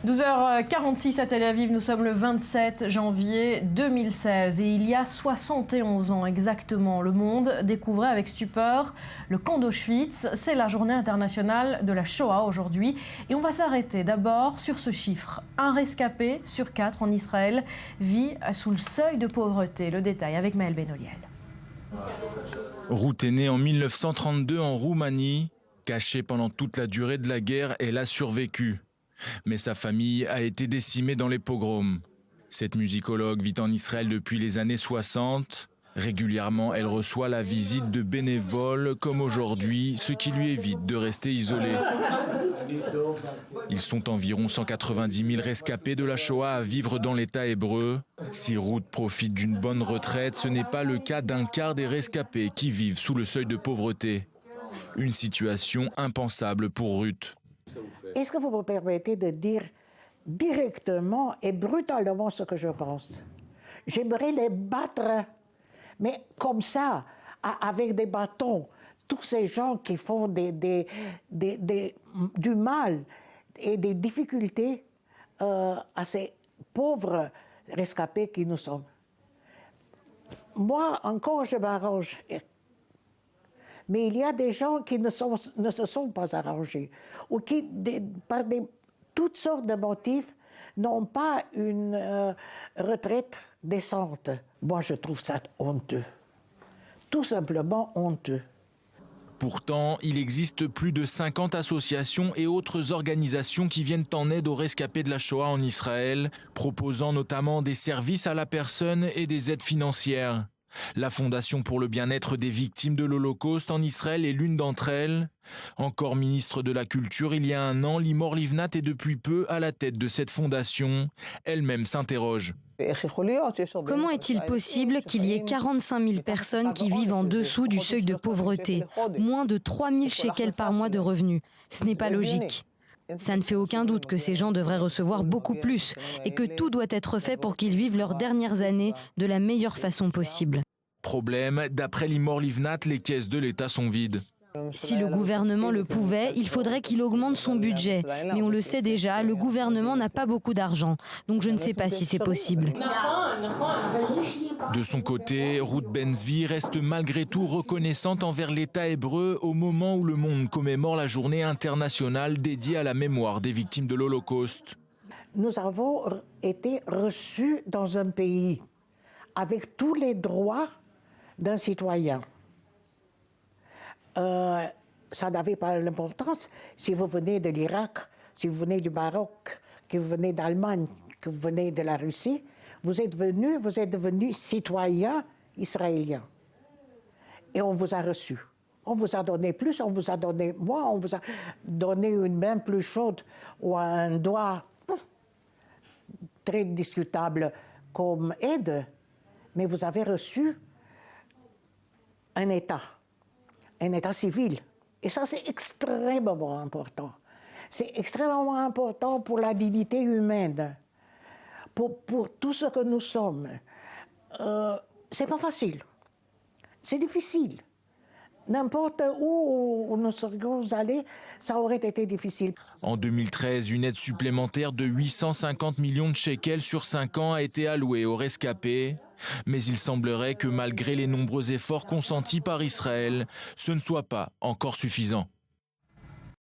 12h46 à Tel Aviv, nous sommes le 27 janvier 2016 et il y a 71 ans exactement, le monde découvrait avec stupeur le camp d'Auschwitz. C'est la journée internationale de la Shoah aujourd'hui et on va s'arrêter d'abord sur ce chiffre. Un rescapé sur 4 en Israël vit sous le seuil de pauvreté. Le détail avec Maël Benoliel. Ruth est née en 1932 en Roumanie. Cachée pendant toute la durée de la guerre, elle a survécu. Mais sa famille a été décimée dans les pogroms. Cette musicologue vit en Israël depuis les années 60. Régulièrement, elle reçoit la visite de bénévoles comme aujourd'hui, ce qui lui évite de rester isolée. Ils sont environ 190 000 rescapés de la Shoah à vivre dans l'État hébreu. Si Ruth profite d'une bonne retraite, ce n'est pas le cas d'un quart des rescapés qui vivent sous le seuil de pauvreté. Une situation impensable pour Ruth. Est-ce que vous me permettez de dire directement et brutalement ce que je pense? J'aimerais les battre, mais comme ça, avec des bâtons. Tous ces gens qui font du mal et des difficultés à ces pauvres rescapés qui nous sommes. Moi, encore, je m'arrange. Mais il y a des gens qui ne se sont pas arrangés ou qui, par toutes sortes de motifs, n'ont pas une retraite décente. Moi, je trouve ça honteux. Tout simplement honteux. Pourtant, il existe plus de 50 associations et autres organisations qui viennent en aide aux rescapés de la Shoah en Israël, proposant notamment des services à la personne et des aides financières. La Fondation pour le bien-être des victimes de l'Holocauste en Israël est l'une d'entre elles. Encore ministre de la Culture il y a un an, Limor Livnat est depuis peu à la tête de cette fondation. Elle-même s'interroge. Comment est-il possible qu'il y ait 45 000 personnes qui vivent en dessous du seuil de pauvreté, moins de 3 000 shekels par mois de revenus? Ce n'est pas logique. Ça ne fait aucun doute que ces gens devraient recevoir beaucoup plus et que tout doit être fait pour qu'ils vivent leurs dernières années de la meilleure façon possible. Problème, d'après Limor Livnat, les caisses de l'État sont vides. Si le gouvernement le pouvait, il faudrait qu'il augmente son budget. Mais on le sait déjà, le gouvernement n'a pas beaucoup d'argent. Donc je ne sais pas si c'est possible. De son côté, Ruth Ben-Zvi reste malgré tout reconnaissante envers l'État hébreu au moment où le monde commémore la journée internationale dédiée à la mémoire des victimes de l'Holocauste. Nous avons été reçus dans un pays avec tous les droits d'un citoyen. Ça n'avait pas l'importance si vous venez de l'Irak, si vous venez du Maroc, que vous venez d'Allemagne, que vous venez de la Russie. Vous êtes devenu citoyen israélien. Et on vous a reçu. On vous a donné plus, on vous a donné moins, on vous a donné une main plus chaude ou un doigt très discutable comme aide. Mais vous avez reçu un État civil. Et ça, c'est extrêmement important. C'est extrêmement important pour la dignité humaine, pour tout ce que nous sommes. C'est pas facile. C'est difficile. N'importe où nous serions allés, ça aurait été difficile. En 2013, une aide supplémentaire de 850 millions de shekels sur 5 ans a été allouée aux rescapés. Mais il semblerait que malgré les nombreux efforts consentis par Israël, ce ne soit pas encore suffisant.